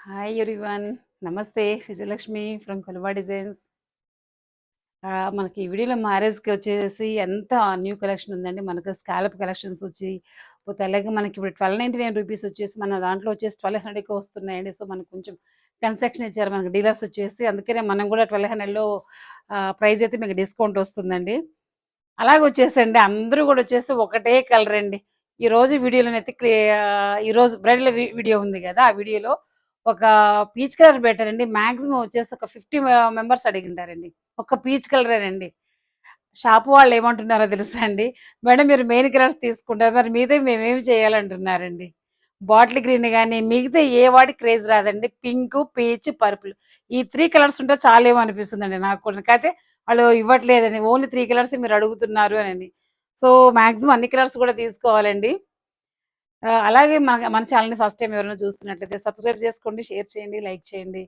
Hi everyone. నమస్తే. Vijayalakshmi from Koluva designs. మనకి ఈ వీడియోలో మ్యారేజ్కి వచ్చేసి ఎంత న్యూ కలెక్షన్ ఉందండి. మనకు స్కాలప్ కలెక్షన్స్ వచ్చి అలాగే మనకి ఇప్పుడు 1299 వచ్చేసి మన దాంట్లో వచ్చేసి 1200కి వస్తున్నాయండి. సో మనకు కొంచెం కన్సెక్షన్ ఇచ్చారు మనకి డీలర్స్ వచ్చేసి, అందుకనే మనం కూడా 1200లో ప్రైస్ అయితే మీకు డిస్కౌంట్ వస్తుందండి. అలాగే వచ్చేసండి అందరూ కూడా వచ్చేసి ఒకటే కలర్ అండి. ఈరోజు వీడియోలోనైతే ఈరోజు బ్రైడల్ వీడియో ఉంది కదా, ఆ వీడియోలో ఒక పీచ్ కలర్ పెట్టారండి. మాక్సిమం వచ్చేసి ఒక 50 మెంబర్స్ అడిగింటారండి. ఒక పీచ్ కలరేనండి. షాప్ వాళ్ళు ఏమంటున్నారో తెలుసా అండి, మేడం మీరు మెయిన్ కలర్స్ తీసుకుంటారు, మరి మీదే మేమేమి చేయాలంటున్నారండి. బాటిల్ గ్రీన్ కానీ మిగతా ఏ వాటి క్రేజ్ రాదండి. పింక్, పీచ్, పర్పుల్ ఈ 3 కలర్స్ ఉంటే చాలేమో అనిపిస్తుందండి నాకు కూడా. కాకపోతే వాళ్ళు ఇవ్వట్లేదండి, ఓన్లీ 3 కలర్స్ మీరు అడుగుతున్నారు అని. సో మాక్సిమం అన్ని కలర్స్ కూడా తీసుకోవాలండి. అలాగే మన మన ఛానల్ని ఫస్ట్ టైం ఎవరైనా చూస్తున్నట్లయితే సబ్స్క్రైబ్ చేసుకోండి, షేర్ చేయండి, లైక్ చేయండి.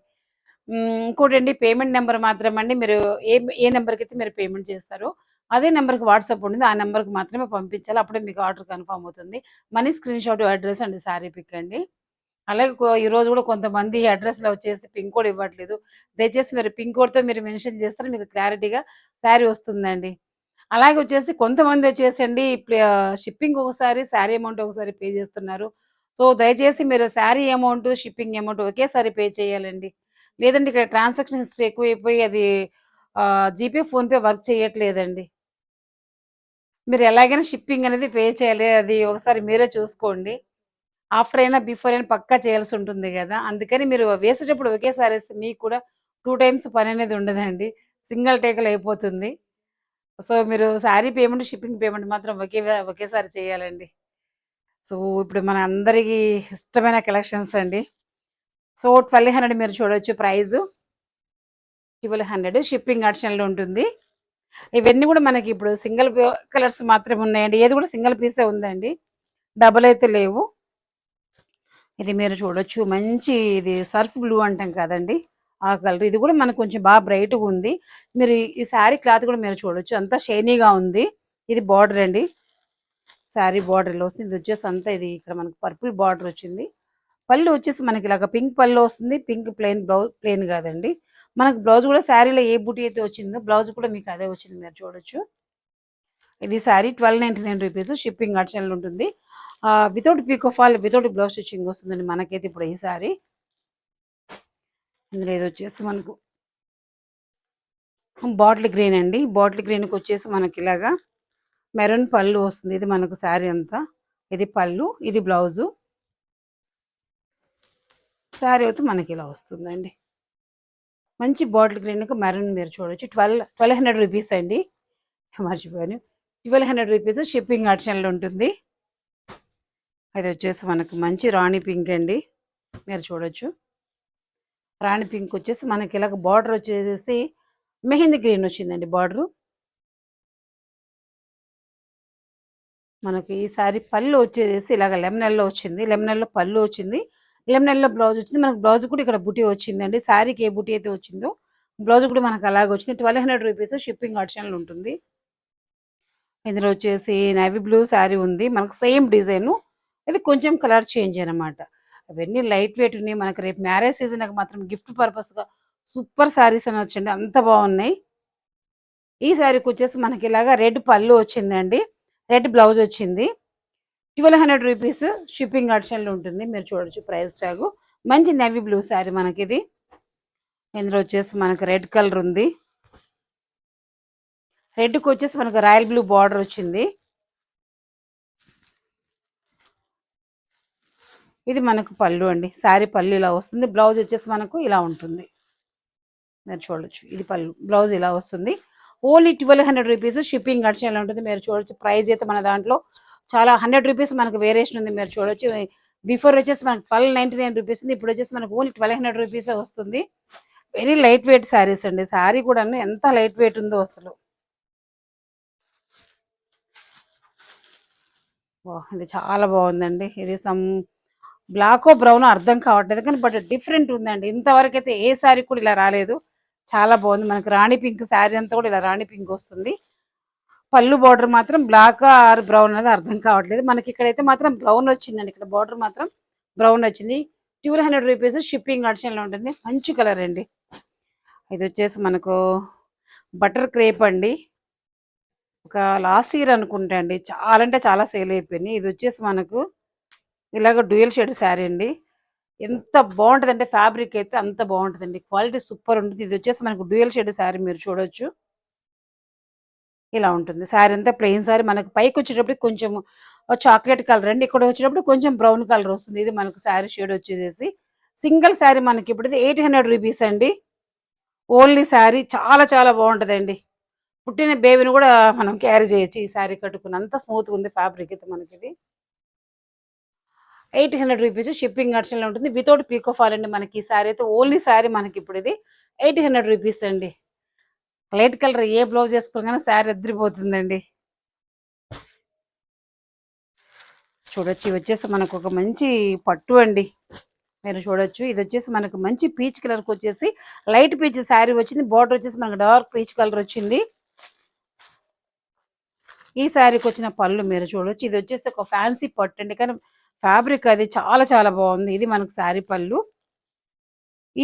ఇంకోటండి, పేమెంట్ నెంబర్ మాత్రం అండి, మీరు ఏ ఏ నెంబర్కి అయితే మీరు పేమెంట్ చేస్తారో అదే నెంబర్కి వాట్సాప్ ఉంటుంది, ఆ నెంబర్కి మాత్రమే పంపించాలి. అప్పుడే మీకు ఆర్డర్ కన్ఫర్మ్ అవుతుంది. మనీ స్క్రీన్ షాట్, అడ్రస్ అండి, శారీ పిక్ అండి. అలాగే ఈరోజు కూడా కొంతమంది అడ్రస్లో వచ్చేసి పిన్ కోడ్ ఇవ్వట్లేదు. దయచేసి మీరు పిన్ కోడ్తో మీరు మెన్షన్ చేస్తారు, మీకు క్లారిటీగా శారీ వస్తుందండి. అలాగే వచ్చేసి కొంతమంది వచ్చేసండి షిప్పింగ్ ఒకసారి, శారీ అమౌంట్ ఒకసారి పే చేస్తున్నారు. సో దయచేసి మీరు శారీ అమౌంట్, షిప్పింగ్ అమౌంట్ ఒకేసారి పే చేయాలండి. లేదంటే ఇక్కడ ట్రాన్సాక్షన్ హిస్టరీ ఎక్కువైపోయి అది జీపే, ఫోన్పే వర్క్ చేయట్లేదండి. మీరు ఎలాగైనా షిప్పింగ్ అనేది పే చేయాలి, అది ఒకసారి మీరే చూసుకోండి. ఆఫ్టర్ అయినా బిఫోర్ అయినా పక్కా చేయాల్సి ఉంటుంది కదా, అందుకని మీరు వేసేటప్పుడు ఒకేసారి వేస్తే మీకు కూడా 2 టైమ్స్ పని అనేది ఉండదండి, సింగిల్ టేకల్ అయిపోతుంది. సో మీరు శారీ పేమెంట్, షిప్పింగ్ పేమెంట్ మాత్రం ఒకేసారి చేయాలండి. సో ఇప్పుడు మన అందరికీ ఇష్టమైన కలెక్షన్స్ అండి. సో 1200 మీరు చూడొచ్చు ప్రైస్. 1200 షిప్పింగ్ ఆప్షన్లో ఉంటుంది. ఇవన్నీ కూడా మనకి ఇప్పుడు సింగిల్ కలర్స్ మాత్రమే ఉన్నాయండి. ఏది కూడా సింగిల్ పీసే ఉందండి, డబల్ అయితే లేవు. ఇది మీరు చూడొచ్చు, మంచి ఇది సర్ఫ్ బ్లూ అంటాం కదండి, ఆ కలర్. ఇది కూడా మనకు కొంచెం బాగా బ్రైట్గా ఉంది. మీరు ఈ శారీ క్లాత్ కూడా మీరు చూడొచ్చు, అంతా షైనీగా ఉంది. ఇది బార్డర్ అండి, శారీ బార్డర్లో వస్తుంది. ఇది వచ్చేసి అంతా ఇది ఇక్కడ మనకు పర్పుల్ బార్డర్ వచ్చింది. పళ్ళు వచ్చేసి మనకి ఇలాగ పింక్ పళ్ళు వస్తుంది. పింక్ ప్లెయిన్ బ్లౌజ్, ప్లెయిన్ కాదండి, మనకు బ్లౌజ్ కూడా శారీలో ఏ బూటీ అయితే వచ్చిందో బ్లౌజ్ కూడా మీకు అదే వచ్చింది, మీరు చూడొచ్చు. ఇది శారీ 1299 షిప్పింగ్ ఆప్షన్లు ఉంటుంది. Without picot fall, without blouse stitching వస్తుందండి మనకైతే ఇప్పుడు ఈ శారీ. ఇందులో ఇది వచ్చేసి మనకు బాటిల్ గ్రీన్ అండి. బాటిల్ గ్రీన్కి వచ్చేసి మనకి ఇలాగా మెరూన్ పళ్ళు వస్తుంది. ఇది మనకు శారీ అంతా, ఇది పళ్ళు, ఇది బ్లౌజు. శారీ అయితే మనకి ఇలా వస్తుందండి, మంచి బాటిల్ గ్రీన్కి మెరూన్ మీరు చూడొచ్చు. 1200 రూపీస్ అండి, మర్చిపోయాను. 1200 రూపీస్ షిప్పింగ్ ఆప్షన్లో ఉంటుంది. అది వచ్చేసి మనకు మంచి రాణి పింక్ అండి, మీరు చూడొచ్చు. రాణి పింక్ వచ్చేసి మనకి ఇలాగ బార్డర్ వచ్చేసి మెహందీ గ్రీన్ వచ్చిందండి బార్డరు. మనకి ఈ సారీ పళ్ళు వచ్చేసి ఇలాగ లెమనెల్లో వచ్చింది, లెమనెల్లో పళ్ళు వచ్చింది, లెమనెల్లో బ్లౌజ్ వచ్చింది. మనకు బ్లౌజ్ కూడా ఇక్కడ బుటీ వచ్చిందండి. శారీకి ఏ బుటీ అయితే వచ్చిందో బ్లౌజ్ కూడా మనకు అలాగే వచ్చింది. 1200 రూపీస్ షిప్పింగ్ ఆప్షన్లు ఉంటుంది. ఇందులో వచ్చేసి నేవీ బ్లూ శారీ ఉంది, మనకు సేమ్ డిజైను. ఇది కొంచెం కలర్ చేంజ్ అనమాట. అవన్నీ లైట్ వెయిట్ ఉన్నాయి. మనకు రేపు మ్యారేజ్ సీజన్కి మాత్రం గిఫ్ట్ పర్పస్గా సూపర్ శారీస్ అని వచ్చండి, అంత బాగున్నాయి. ఈ శారీకి వచ్చేసి మనకి ఇలాగా రెడ్ పళ్ళు వచ్చిందండి, రెడ్ బ్లౌజ్ వచ్చింది. 1200 రూపీస్ షిప్పింగ్ ఆప్షన్లో ఉంటుంది, మీరు చూడొచ్చు ప్రైస్ ట్యాగ్. మంచి నేవీ బ్లూ శారీ మనకి ఇది. ఇందులో వచ్చేసి మనకి రెడ్ కలర్ ఉంది, రెడ్కి వచ్చేసి మనకు రాయల్ బ్లూ బార్డర్ వచ్చింది. ఇది మనకు పళ్ళు అండి, శారీ పళ్ళు ఇలా వస్తుంది. బ్లౌజ్ వచ్చేసి మనకు ఇలా ఉంటుంది, మీరు చూడొచ్చు. ఇది పళ్ళు, బ్లౌజ్ ఇలా వస్తుంది. ఓన్లీ 1200 రూపీస్ షిప్పింగ్ ఆప్షన్లో ఉంటుంది, మీరు చూడొచ్చు. ప్రైస్ అయితే మన దాంట్లో చాలా 100 రూపీస్ మనకు వేరియేషన్ ఉంది, మీరు చూడొచ్చు. బిఫోర్ వచ్చేసి మనకు 1299 రూపీస్ ఉంది, ఇప్పుడు వచ్చేసి మనకు ఓన్లీ 1200 రూపీసే వస్తుంది. వెరీ లైట్ వెయిట్ శారీస్ అండి. శారీ కూడా ఎంత లైట్ వెయిట్ ఉందో అసలు. ఇది చాలా బాగుందండి. ఇది సమ్ బ్లాక్ బ్రౌన్ అర్థం కావట్లేదు కానీ బట్ డిఫరెంట్ ఉందండి. ఇంతవరకు అయితే ఏ శారీ కూడా ఇలా రాలేదు, చాలా బాగుంది. మనకి రాణి పింక్ శారీ అంతా కూడా ఇలా రాణి పింక్ వస్తుంది. పళ్ళు బార్డర్ మాత్రం బ్లాక్ ఆర్ బ్రౌన్ అనేది అర్థం కావట్లేదు. మనకి ఇక్కడైతే మాత్రం బ్రౌన్ వచ్చిందండి, ఇక్కడ బార్డర్ మాత్రం బ్రౌన్ వచ్చింది. రూ. 1200 షిప్పింగ్ ఆప్షన్లో ఉంటుంది. మంచి కలర్ అండి. ఇది వచ్చేసి మనకు బటర్ క్రేప్ అండి. ఒక లాస్ట్ ఇయర్ అనుకుంటా అండి, చాలా అంటే చాలా సేల్ అయిపోయినాయి. ఇది వచ్చేసి మనకు ఇలాగ డ్యూయల్ షేడ్ శారీ అండి. ఎంత బాగుంటుందంటే ఫ్యాబ్రిక్ అయితే అంత బాగుంటుందండి. క్వాలిటీ సూపర్ ఉంటుంది. ఇది వచ్చేసి మనకు డ్యూయల్ షేడ్ శారీ మీరు చూడొచ్చు. ఇలా ఉంటుంది శారీ అంతా, ప్లెయిన్ శారీ. మనకు పైకి వచ్చేటప్పుడు కొంచెం చాక్లెట్ కలర్ అండి, ఇక్కడ వచ్చేటప్పుడు కొంచెం బ్రౌన్ కలర్ వస్తుంది. ఇది మనకు శారీ షేడ్ వచ్చేసి సింగిల్ శారీ మనకి ఇప్పుడు రూ. 800 అండి. ఓన్లీ శారీ చాలా చాలా బాగుంటుందండి. పుట్టిన బేబీని కూడా మనం క్యారీ చేయొచ్చు ఈ శారీ కట్టుకుని, అంత స్మూత్గా ఉంది ఫ్యాబ్రిక్ అయితే మనకి. ఇది రూ. 800 షిప్పింగ్ ఆప్షన్లో ఉంటుంది. వితౌట్ పీకో ఫాల్ అండి మనకి ఈ శారీ అయితే. ఓన్లీ శారీ మనకి ఇప్పుడు ఇది రూ. 800 అండి. లైట్ కలర్ ఏ బ్లౌజ్ వేసుకోగానే శారీ అద్దరిపోతుందండి. చూడొచ్చు, ఇవి వచ్చేసి మనకు ఒక మంచి పట్టు అండి. మీరు చూడొచ్చు, ఇది వచ్చేసి మనకు మంచి పీచ్ కలర్కి వచ్చేసి లైట్ పీచ్ శారీ వచ్చింది. బార్డర్ వచ్చేసి మనకు డార్క్ పీచ్ కలర్ వచ్చింది. ఈ శారీకి వచ్చిన పళ్ళు మీరు చూడొచ్చు. ఇది వచ్చేసి ఒక ఫ్యాన్సీ పట్టు అండి, కానీ ఫ్యాబ్రిక్ అది చాలా చాలా బాగుంది. ఇది మనకు శారీ పళ్ళు.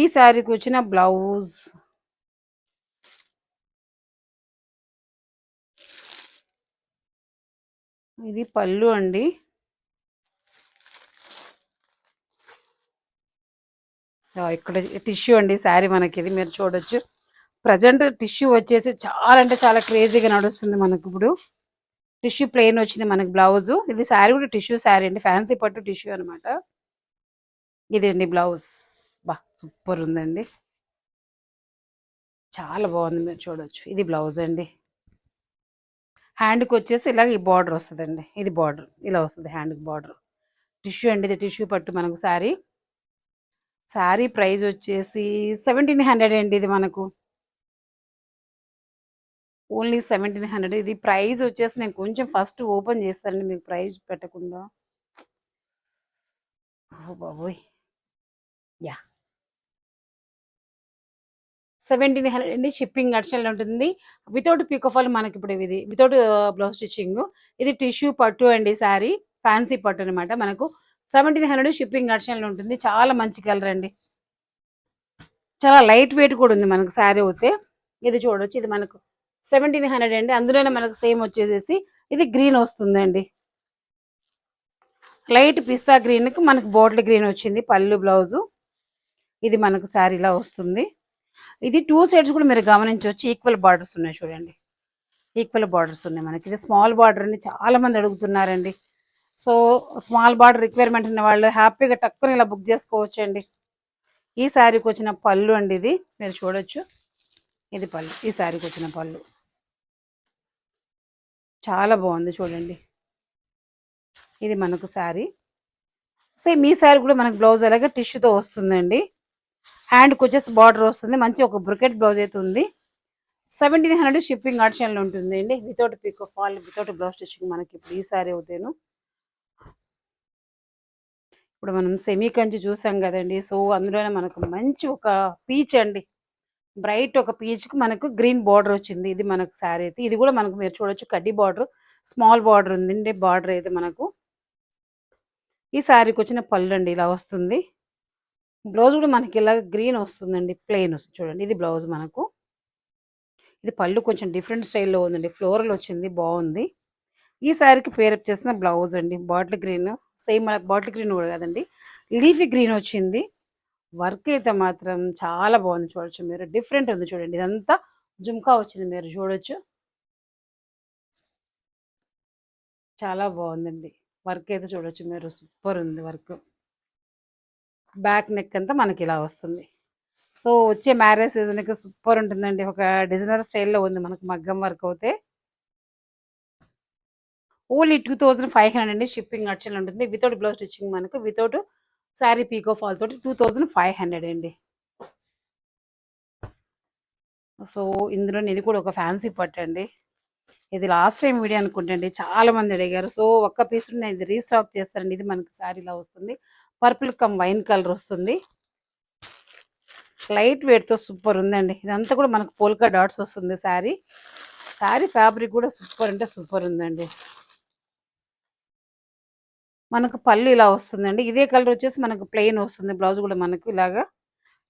ఈ శారీకి వచ్చిన బ్లౌజ్, ఇది పళ్ళు అండి. ఇక్కడ టిష్యూ అండి శారీ మనకి. ఇది మీరు చూడొచ్చు. ప్రజెంట్ టిష్యూ వచ్చేసి చాలా అంటే చాలా క్రేజీగా నడుస్తుంది మనకి ఇప్పుడు. టిష్యూ ప్లెయిన్ వచ్చింది మనకి బ్లౌజ్. ఇది శారీ కూడా టిష్యూ శారీ అండి, ఫ్యాన్సీ పట్టు టిష్యూ అనమాట. ఇది అండి బ్లౌజ్. బా సూపర్ ఉందండి, చాలా బాగుంది. మీరు చూడొచ్చు, ఇది బ్లౌజ్ అండి. హ్యాండ్కి వచ్చేసి ఇలా ఈ బార్డర్ వస్తుందండి. ఇది బార్డర్ ఇలా వస్తుంది హ్యాండ్కి బార్డర్. టిష్యూ అండి, ఇది టిష్యూ పట్టు మనకు శారీ. శారీ ప్రైస్ వచ్చేసి 1700 అండి. ఇది మనకు ఓన్లీ 1700. ఇది ప్రైస్ వచ్చేసి నేను కొంచెం ఫస్ట్ ఓపెన్ చేస్తానండి మీకు ప్రైస్ పెట్టకుండా. ఓ బాబోయ్, యా 1700 అండి. షిప్పింగ్ అడిషనల్ ఉంటుంది. వితౌట్ పికోఫాల్ మనకి ఇప్పుడు ఇది వితౌట్ బ్లౌజ్ స్టిచ్చింగ్. ఇది టిష్యూ పట్టు అండి శారీ, ఫ్యాన్సీ పట్టు అనమాట. మనకు 1700 షిప్పింగ్ అడిషనల్ ఉంటుంది. చాలా మంచి కలర్ అండి, చాలా లైట్ వెయిట్ కూడా ఉంది మనకు శారీ అయితే. ఇది చూడొచ్చు, ఇది మనకు 1700 అండి. అందులోనే మనకు సేమ్ వచ్చేసేసి ఇది గ్రీన్ వస్తుందండి, లైట్ పిస్తా గ్రీన్కి మనకు బాటిల్ గ్రీన్ వచ్చింది పళ్ళు బ్లౌజు. ఇది మనకు శారీలా వస్తుంది. ఇది 2 సైడ్స్ కూడా మీరు గమనించవచ్చు, ఈక్వల్ బార్డర్స్ ఉన్నాయి చూడండి. ఈక్వల్ బార్డర్స్ ఉన్నాయి మనకి. ఇది స్మాల్ బార్డర్ అని చాలా మంది అడుగుతున్నారండి. సో స్మాల్ బార్డర్ రిక్వైర్మెంట్ ఉన్న వాళ్ళు హ్యాపీగా టక్కుని ఇలా బుక్ చేసుకోవచ్చు అండి. ఈ శారీకి వచ్చిన పళ్ళు అండి, ఇది మీరు చూడొచ్చు. ఇది పళ్ళు, ఈ శారీకి వచ్చిన పళ్ళు చాలా బాగుంది చూడండి. ఇది మనకు శారీ. సేమ్ ఈ శారీ కూడా మనకు బ్లౌజ్ అలాగే టిష్యూతో వస్తుందండి. హ్యాండ్కి వచ్చేసి బార్డర్ వస్తుంది, మంచి ఒక బ్రొకెట్ బ్లౌజ్ అయితే ఉంది. 1700 షిప్పింగ్ ఆప్షన్లో ఉంటుంది అండి. Without pico fall, without blouse stitching మనకి ఇప్పుడు ఈ శారీ అవుతాను. ఇప్పుడు మనం సెమీ కంచి చూసాం కదండి. సో అందులోనే మనకు మంచి ఒక పీచ్ అండి, బ్రైట్ ఒక పీచ్కి మనకు గ్రీన్ బార్డర్ వచ్చింది. ఇది మనకు శారీ అయితే. ఇది కూడా మనకు మీరు చూడొచ్చు కడ్డీ బార్డర్, స్మాల్ బార్డర్ ఉందండి బార్డర్ అయితే మనకు. ఈ శారీకి వచ్చిన పళ్ళు అండి ఇలా వస్తుంది. బ్లౌజ్ కూడా మనకి ఇలా గ్రీన్ వస్తుందండి, ప్లెయిన్ వస్తుంది చూడండి. ఇది బ్లౌజ్ మనకు. ఇది పళ్ళు కొంచెం డిఫరెంట్ స్టైల్లో ఉందండి, ఫ్లోరల్ వచ్చింది, బాగుంది. ఈ శారీకి పేరప్ చేసిన బ్లౌజ్ అండి, bottle green. Same bottle green కూడా కదండి, లీఫీ గ్రీన్ వచ్చింది. వర్క్ అయితే మాత్రం చాలా బాగుంది చూడొచ్చు మీరు, డిఫరెంట్ ఉంది చూడండి. ఇదంతా జుమ్కా వచ్చింది మీరు చూడొచ్చు, చాలా బాగుందండి. వర్క్ అయితే చూడొచ్చు మీరు, సూపర్ ఉంది వర్క్. బ్యాక్ నెక్ అంతా మనకి ఇలా వస్తుంది. సో వచ్చే మ్యారేజ్ సీజన్కి సూపర్ ఉంటుందండి. ఒక డిజైనర్ స్టైల్లో ఉంది మనకు మగ్గం వర్క్ అయితే. ఓన్లీ 2500 అండి. షిప్పింగ్ అడిషనల్ ఉంటుంది. వితౌట్ బ్లౌజ్ స్టిచ్చింగ్ మనకు, వితౌట్ శారీ పీకో ఫాల్ తోటి 2500 అండి. సో ఇందులో ఇది కూడా ఒక ఫ్యాన్సీ పట్టు అండి. ఇది లాస్ట్ టైం వీడియో అనుకుంటండి, చాలా మంది అడిగారు. సో ఒక్క పీస్ నేను ఇది రీస్టాక్ చేస్తానండి. ఇది మనకి శారీలా వస్తుంది, పర్పుల్ కమ్ వైన్ కలర్ వస్తుంది, లైట్ వెయిట్తో సూపర్ ఉందండి. ఇదంతా కూడా మనకు పోల్కా డాట్స్ వస్తుంది శారీ. శారీ ఫ్యాబ్రిక్ కూడా సూపర్ అంటే సూపర్ ఉందండి. మనకు పళ్ళు ఇలా వస్తుందండి. ఇదే కలర్ వచ్చేసి మనకు ప్లెయిన్ వస్తుంది. బ్లౌజ్ కూడా మనకు ఇలాగా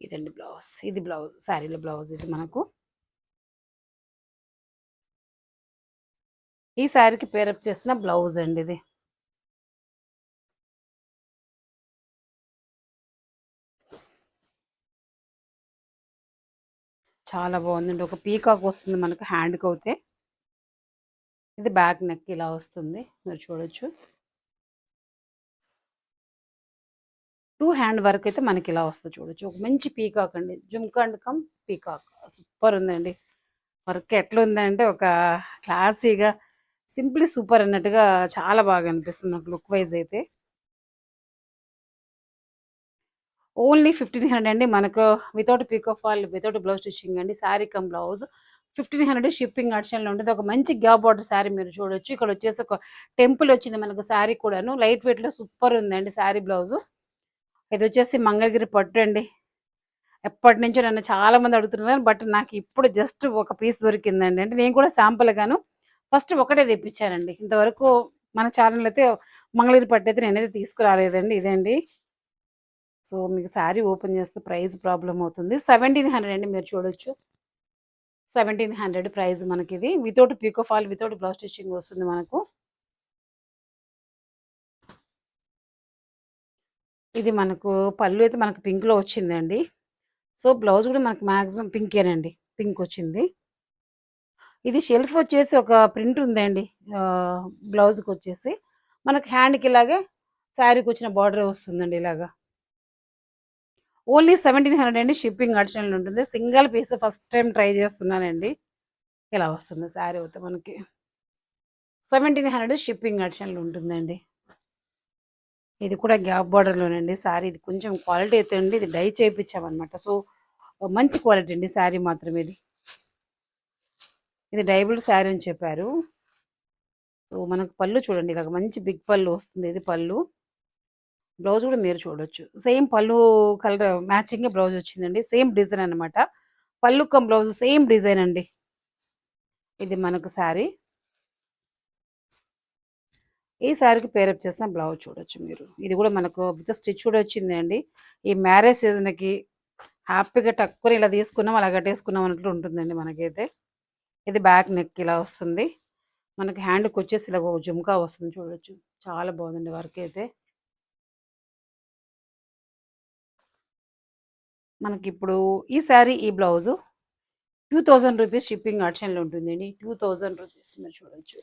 ఇదండి బ్లౌజ్. ఇది బ్లౌజ్, శారీలో బ్లౌజ్ ఇది మనకు. ఈ శారీకి పేరప్ చేసిన బ్లౌజ్ అండి ఇది. చాలా బాగుందండి. ఒక పీకాక్ వస్తుంది మనకు హ్యాండ్కి అవుతే. ఇది బ్యాక్ నెక్ ఇలా వస్తుంది, మీరు చూడొచ్చు. టూ హ్యాండ్ వర్క్ అయితే మనకి ఇలా వస్తుంది చూడొచ్చు. ఒక మంచి పీకాక్ అండి, jhumka and come peacock. Super ఉందండి వర్క్. ఎట్లా ఉందంటే ఒక క్లాసీగా సింప్లీ సూపర్ అన్నట్టుగా చాలా బాగా అనిపిస్తుంది నాకు లుక్ వైజ్ అయితే. ఓన్లీ 1500 అండి మనకు, without picot fall, without blouse stitching అండి. శారీ కమ్ బ్లౌజ్ 1500 షిప్పింగ్ ఆప్షన్లో ఉంటుంది. ఒక మంచి గ్యాప్ బార్డర్ శారీ మీరు చూడొచ్చు. ఇక్కడ వచ్చేసి ఒక టెంపుల్ వచ్చింది మనకు శారీ కూడాను. లైట్ వెయిట్లో సూపర్ ఉందండి శారీ బ్లౌజ్. ఇది వచ్చేసి మంగళగిరి పట్టు అండి. ఎప్పటి నుంచో నన్ను చాలా మంది అడుగుతున్నారు, బట్ నాకు ఇప్పుడు జస్ట్ ఒక పీస్ దొరికిందండి. అంటే నేను కూడా శాంపుల్ గాను ఫస్ట్ ఒకటే తెప్పించానండి. ఇంతవరకు మన ఛానల్ అయితే మంగళగిరి పట్టు అయితే నేనైతే తీసుకురాలేదండి. ఇదండి. సో మీకు శారీ ఓపెన్ చేస్తే ప్రైస్ ప్రాబ్లం అవుతుంది. 1700 అండి, మీరు చూడొచ్చు. 1700 ప్రైస్ మనకి. ఇది without picot fall, without blouse stitching వస్తుంది మనకు. ఇది మనకు పళ్ళు అయితే మనకు పింక్లో వచ్చిందండి. సో బ్లౌజ్ కూడా మనకు మ్యాక్సిమం పింకేనండి, పింక్ వచ్చింది. ఇది షెల్ఫ్ వచ్చేసి ఒక ప్రింట్ ఉందండి. బ్లౌజ్కి వచ్చేసి మనకు హ్యాండ్కి ఇలాగే శారీకి వచ్చిన బార్డర్ వస్తుందండి ఇలాగా. ఓన్లీ 1700 అండి, షిప్పింగ్ అడిషనల్ ఉంటుంది. Single piece first time try చేస్తున్నానండి. ఇలా వస్తుంది శారీ అయితే మనకి. 1700 షిప్పింగ్ అడిషనల్ ఉంటుందండి. ఇది కూడా గ్యాప్ బార్డర్లోనండి శారీ. ఇది కొంచెం క్వాలిటీ అయితే అండి, ఇది డై చేయించామన్నమాట. సో మంచి క్వాలిటీ అండి శారీ మాత్రం. ఇది డైబుల్ శారీ అని చెప్పారు. సో మనకు పళ్ళు చూడండి, ఇలాగ మంచి బిగ్ పళ్ళు వస్తుంది. ఇది పళ్ళు. బ్లౌజ్ కూడా మీరు చూడొచ్చు. సేమ్ పళ్ళు కలర్ మ్యాచింగ్ బ్లౌజ్ వచ్చిందండి. సేమ్ డిజైన్ అనమాట. పళ్ళు కమ్ బ్లౌజ్ సేమ్ డిజైన్ అండి. ఇది మనకు శారీ. ఈ శారీకి పేరప్ చేసిన బ్లౌజ్ చూడొచ్చు మీరు. ఇది కూడా మనకు విత్ స్టిచ్ కూడా వచ్చింది అండి. ఈ మ్యారేజ్ సీజన్కి హ్యాపీగా టక్కుని ఇలా తీసుకున్నాం, అలా కట్టేసుకున్నాం అన్నట్లు ఉంటుందండి మనకైతే. ఇది బ్యాక్ నెక్ ఇలా వస్తుంది మనకి. హ్యాండ్కి వచ్చేసి ఇలా ఒక జుమ్కా వస్తుంది చూడొచ్చు. చాలా బాగుందండి వర్క్ అయితే. మనకి ఇప్పుడు ఈ శారీ, ఈ బ్లౌజు 2000 రూపీస్ షిప్పింగ్ ఆప్షన్లో ఉంటుందండి. 2000 రూపీస్ మీరు చూడొచ్చు.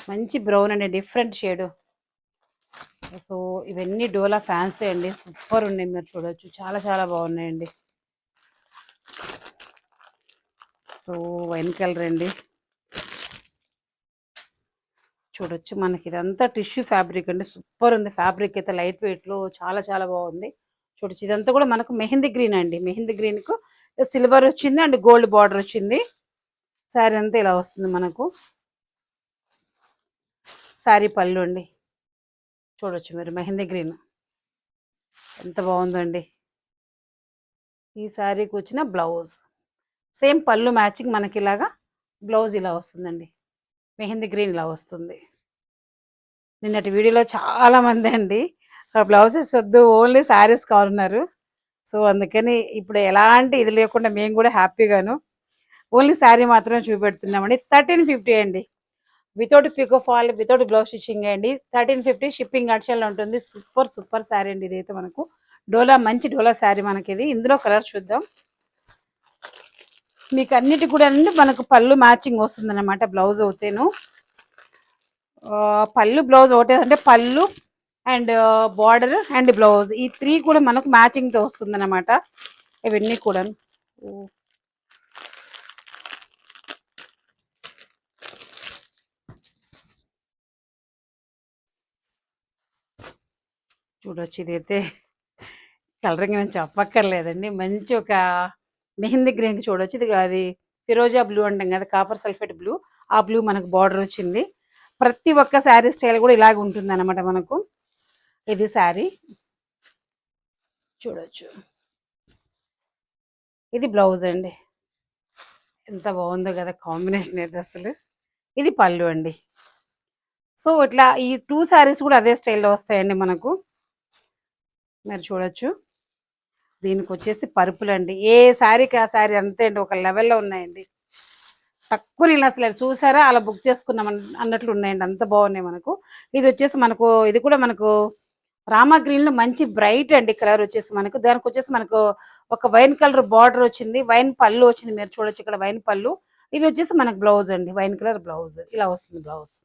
మంచి బ్రౌన్ అండి, డిఫరెంట్ షేడ్. సో ఇవన్నీ డోలా ఫ్యాన్సీ అండి, సూపర్ ఉన్నాయి, మీరు చూడొచ్చు. చాలా చాలా బాగున్నాయండి. సో వైన్ కలర్ అండి, చూడొచ్చు. మనకి ఇదంతా టిష్యూ ఫ్యాబ్రిక్ అండి, సూపర్ ఉంది. ఫ్యాబ్రిక్ అయితే లైట్ వెయిట్లో చాలా చాలా బాగుంది. చూడొచ్చు. ఇదంతా కూడా మనకు మెహందీ గ్రీన్ అండి. మెహందీ గ్రీన్కు సిల్వర్ వచ్చింది అండ్ గోల్డ్ బార్డర్ వచ్చింది. శారీ అంతా ఇలా వస్తుంది మనకు. శారీ పళ్ళు అండి, చూడొచ్చు మీరు. మెహందీ గ్రీన్ ఎంత బాగుందండి. ఈ శారీకి వచ్చిన బ్లౌజ్ సేమ్ పళ్ళు మ్యాచింగ్ మనకి. ఇలాగా బ్లౌజ్ ఇలా వస్తుందండి, మెహందీ గ్రీన్ ఇలా వస్తుంది. నిన్నటి వీడియోలో చాలా మంది అండి బ్లౌజెస్ వద్దు, ఓన్లీ శారీస్ కావాలన్నారు. సో అందుకని ఇప్పుడు ఎలాంటి ఇది లేకుండా మేము కూడా హ్యాపీగాను ఓన్లీ శారీ మాత్రమే చూపెడుతున్నామండి. 1350 అండి, without pico fall, without blouse stitching అండి. 1350 షిప్పింగ్ ఆప్షన్లో ఉంటుంది. సూపర్ సూపర్ శారీ అండి ఇదైతే మనకు. డోలా, మంచి డోలా శారీ మనకి ఇది. ఇందులో కలర్ చూద్దాం. మీకు అన్నిటి కూడా అండి మనకు పళ్ళు మ్యాచింగ్ వస్తుంది అనమాట. బ్లౌజ్ అవుతేను పళ్ళు బ్లౌజ్ ఒకటే అంటే పళ్ళు అండ్ బార్డర్ అండ్ బ్లౌజ్, ఈ త్రీ కూడా మనకు మ్యాచింగ్తో వస్తుంది అనమాట. ఇవన్నీ కూడా చూడొచ్చు. ఇదైతే కలరింగ్ నేను చెప్పక్కర్లేదండి. మంచి ఒక మెహందీ గ్రీన్కి చూడొచ్చు. ఇది అది ఫిరోజా బ్లూ అంటాం కదా, కాపర్ సల్ఫేట్ బ్లూ. ఆ బ్లూ మనకు బార్డర్ వచ్చింది. ప్రతి ఒక్క శారీ స్టైల్ కూడా ఇలాగ ఉంటుంది అనమాట మనకు. ఇది శారీ చూడొచ్చు. ఇది బ్లౌజ్ అండి, ఎంత బాగుందో కదా కాంబినేషన్ అయితే అసలు. ఇది పళ్ళు అండి. సో సో ఇట్లా ఈ 2 శారీస్ కూడా అదే స్టైల్లో వస్తాయండి మనకు. మీరు చూడొచ్చు. దీనికి వచ్చేసి పరుపులండి. ఏ శారీకి ఆ శారీ అంతే అండి, ఒక లెవెల్లో ఉన్నాయండి. తక్కువ నేను అసలు చూసారా అలా బుక్ చేసుకున్నాం అన్నట్లు ఉన్నాయండి, అంత బాగున్నాయి మనకు. ఇది వచ్చేసి మనకు, ఇది కూడా మనకు రామా గ్రీన్ లో మంచి బ్రైట్ అండి కలర్ వచ్చేసి మనకు. దానికి వచ్చేసి మనకు ఒక వైన్ కలర్ బార్డర్ వచ్చింది, వైన్ పళ్ళు వచ్చింది. మీరు చూడొచ్చు ఇక్కడ వైన్ పళ్ళు. ఇది వచ్చేసి మనకు బ్లౌజ్ అండి, వైన్ కలర్ బ్లౌజ్ ఇలా వస్తుంది బ్లౌజ్.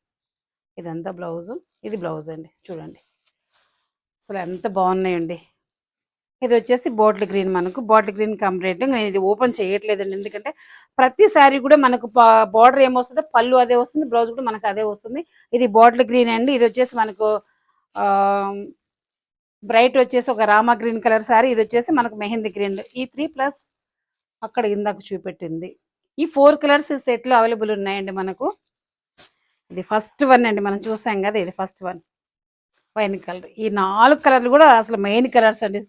ఇదంతా బ్లౌజ్, ఇది బ్లౌజ్ అండి. చూడండి అసలు ఎంత బాగున్నాయండి. ఇది వచ్చేసి బాటిల్ గ్రీన్, మనకు బాటిల్ గ్రీన్ కంప్లీట్. నేను ఇది ఓపెన్ చేయట్లేదండి, ఎందుకంటే ప్రతి సారీ కూడా మనకు బార్డర్ ఏమొస్తుందో పళ్ళు అదే వస్తుంది, బ్లౌజ్ కూడా మనకు అదే వస్తుంది. ఇది బాటిల్ గ్రీన్ అండి. ఇది వచ్చేసి మనకు బ్రైట్ వచ్చేసి ఒక రామా గ్రీన్ కలర్ సారీ. ఇది వచ్చేసి మనకు మెహందీ గ్రీన్. ఈ 3+ అక్కడ ఇందాక చూపెట్టింది. ఈ 4 కలర్స్ సెట్లో అవైలబుల్ ఉన్నాయండి మనకు. ఇది ఫస్ట్ వన్ అండి, మనం చూసాం కదా, ఇది ఫస్ట్ వన్ వైన్ కలర్. ఈ 4 కలర్లు కూడా అసలు మెయిన్ కలర్స్ అండి,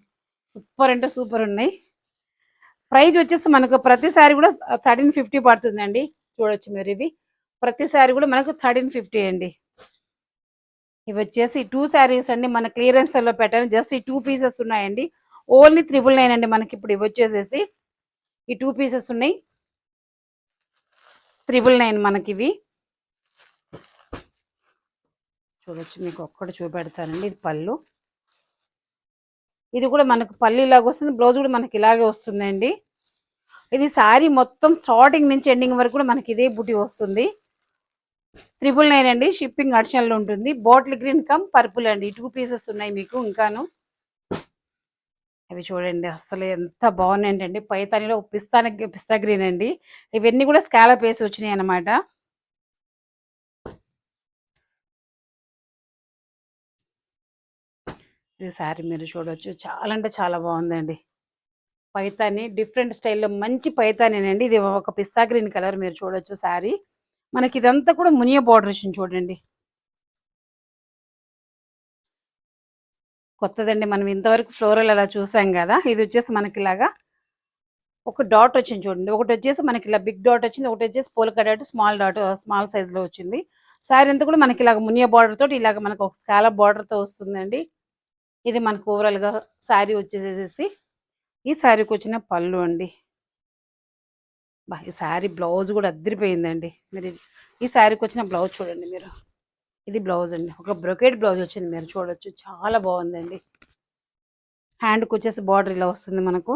సూపర్ అంటే సూపర్ ఉన్నాయి. ప్రైజ్ వచ్చేసి మనకు ప్రతిసారి కూడా 1350 పడుతుందండి. చూడొచ్చు మీరు, ఇవి ప్రతిసారి కూడా మనకు 1350 అండి. ఇవి వచ్చేసి 2 శారీస్ అండి, మన క్లియరెన్స్ లో పెట్టాను. జస్ట్ ఈ 2 పీసెస్ ఉన్నాయండి, ఓన్లీ 999 అండి మనకి. ఇప్పుడు ఇవి వచ్చేసేసి ఈ 2 పీసెస్ ఉన్నాయి, 999 మనకి ఇవి. చూడొచ్చు, మీకు ఒక్కటి చూపెడతానండి. ఇది పళ్ళు, ఇది కూడా మనకు పళ్ళు ఇలాగ వస్తుంది, బ్లౌజ్ కూడా మనకి ఇలాగే వస్తుందండి. ఇది శారీ మొత్తం స్టార్టింగ్ నుంచి ఎండింగ్ వరకు కూడా మనకి ఇదే బుటీ వస్తుంది. 999 అండి, షిప్పింగ్ అడిషనల్ ఉంటుంది. బాటిల్ గ్రీన్ కమ్ పర్పుల్ అండి, 2 పీసెస్ ఉన్నాయి మీకు ఇంకాను. అవి చూడండి అసలు ఎంత బాగున్నాయండి. పైతానిలో పిస్తా గ్రీన్ అండి. ఇవన్నీ కూడా స్కాలప్ వేసి వచ్చినాయి అనమాట. ఇది శారీ మీరు చూడొచ్చు, చాలా అంటే చాలా బాగుందండి. పైతాని డిఫరెంట్ స్టైల్లో మంచి పైతానేనండి. ఇది ఒక పిస్తా గ్రీన్ కలర్, మీరు చూడొచ్చు శారీ. మనకి ఇదంతా కూడా మునియా బార్డర్ వచ్చింది చూడండి, కొత్తదండి. మనం ఇంతవరకు ఫ్లోరల్ అలా చూసాం కదా, ఇది వచ్చేసి మనకి ఇలాగా ఒక డాట్ వచ్చింది చూడండి. ఒకటి వచ్చేసి మనకి ఇలా బిగ్ డాట్ వచ్చింది, ఒకటి వచ్చేసి polka dot small dot, small size లో వచ్చింది. శారీ అంతా కూడా మనకి ఇలాగ మునియా బార్డర్ తోటి ఇలాగ మనకు ఒక స్కాలప్ బార్డర్ తో వస్తుందండి. ఇది మనకు ఓవరాల్ గా శారీ వచ్చేసేసి ఈ శారీకి వచ్చిన పళ్ళు అండి. ఈ శారీ బ్లౌజ్ కూడా అద్దరిపోయిందండి. మీరు ఈ శారీకి వచ్చిన బ్లౌజ్ చూడండి మీరు, ఇది బ్లౌజ్ అండి, ఒక బ్రొకెట్ బ్లౌజ్ వచ్చింది. మీరు చూడొచ్చు, చాలా బాగుందండి. హ్యాండ్కి వచ్చేసి బార్డర్ ఇలా వస్తుంది మనకు.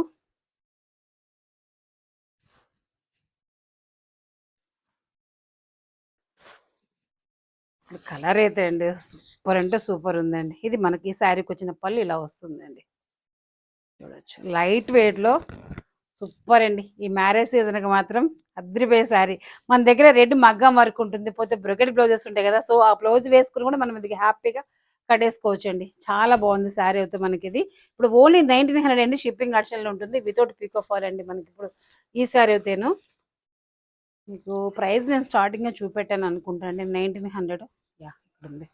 అసలు కలర్ అయితే అండి సూపర్ అంటే సూపర్ ఉందండి. ఇది మనకి ఈ శారీకి వచ్చిన పళ్ళు ఇలా వస్తుందండి. చూడొచ్చు, లైట్ వెయిట్లో సూపర్ అండి. ఈ మ్యారేజ్ సీజన్కి మాత్రం అద్దరిపోయే శారీ. మన దగ్గర రెడ్ మగ్గం వర్క్ ఉంటుంది, పోతే బ్రొకెట్ బ్లౌజెస్ ఉంటాయి కదా, సో ఆ బ్లౌజ్ వేసుకుని కూడా మనం ఇది హ్యాపీగా కట్టేసుకోవచ్చు అండి. చాలా బాగుంది శారీ అయితే మనకి. ఇది ఇప్పుడు ఓన్లీ 1900 అండి, షిప్పింగ్ అడిషనల్ ఉంటుంది వితౌట్ పిక్ ఆఫ్ అండి మనకి. ఇప్పుడు ఈ శారీ అయితేను మీకు ప్రైస్ నేను స్టార్టింగ్గా చూపెట్టాను అనుకుంటాను అండి, 1900. యా, ఇక్కడ ఉంది.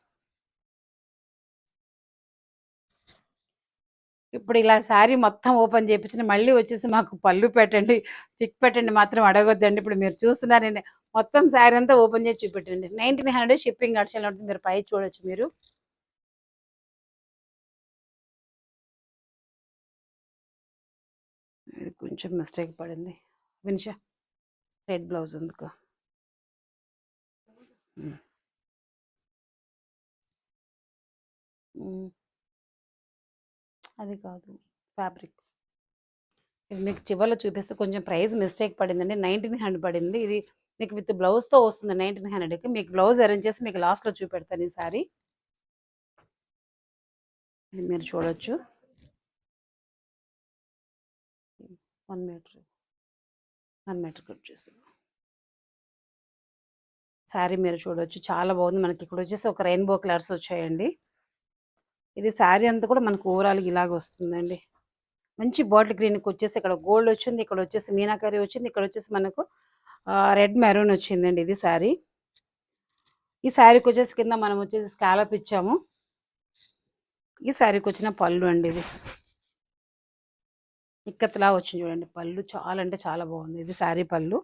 ఇప్పుడు ఇలా శారీ మొత్తం ఓపెన్ చేయించిన మళ్ళీ వచ్చేసి మాకు పళ్ళు పెట్టండి, పిక్ పెట్టండి మాత్రం అడగొద్దండి. ఇప్పుడు మీరు చూస్తున్నారు, నేను మొత్తం శారీ అంతా ఓపెన్ చేసి చూపెట్టండి. 1900 షిప్పింగ్ అడిషనల్ ఉంటుంది. మీరు పై చూడొచ్చు మీరు. ఇది కొంచెం మిస్టేక్ పడింది వినిషా, రెడ్ బ్లౌజ్ ఎందుకు. అది కాదు ఫ్యాబ్రిక్. ఇది మీకు చివరిలో చూపిస్తే కొంచెం ప్రైస్ మిస్టేక్ పడిందండి, 1900 పడింది. ఇది మీకు విత్ బ్లౌజ్తో వస్తుంది 1900కి. మీకు బ్లౌజ్ అరేంజ్ చేసి మీకు లాస్ట్లో చూపెడతాను ఈ సారీ. ఇది మీరు చూడొచ్చు, 1 మీటర్ 1 మీటర్ కట్ చేసి శారీ మీరు చూడొచ్చు, చాలా బాగుంది. మనకి ఇక్కడ వచ్చేసి ఒక రెయిన్బో కలర్స్ వచ్చాయండి. ఇది శారీ అంతా కూడా మనకు ఓవరాల్ ఇలాగ వస్తుందండి. మంచి బాటిల్ గ్రీన్కి వచ్చేసి ఇక్కడ గోల్డ్ వచ్చింది, ఇక్కడ వచ్చేసి మీనాకరీ వచ్చింది, ఇక్కడ వచ్చేసి మనకు రెడ్ మెరూన్ వచ్చిందండి. ఇది శారీ. ఈ శారీకి వచ్చేసి కింద మనం వచ్చేసి స్కాలప్ ఇచ్చాము. ఈ శారీకి వచ్చిన పళ్ళు అండి, ఇది ఇక్కత్లా వచ్చింది చూడండి పళ్ళు, చాలా అంటే చాలా బాగుంది. ఇది శారీ పళ్ళు.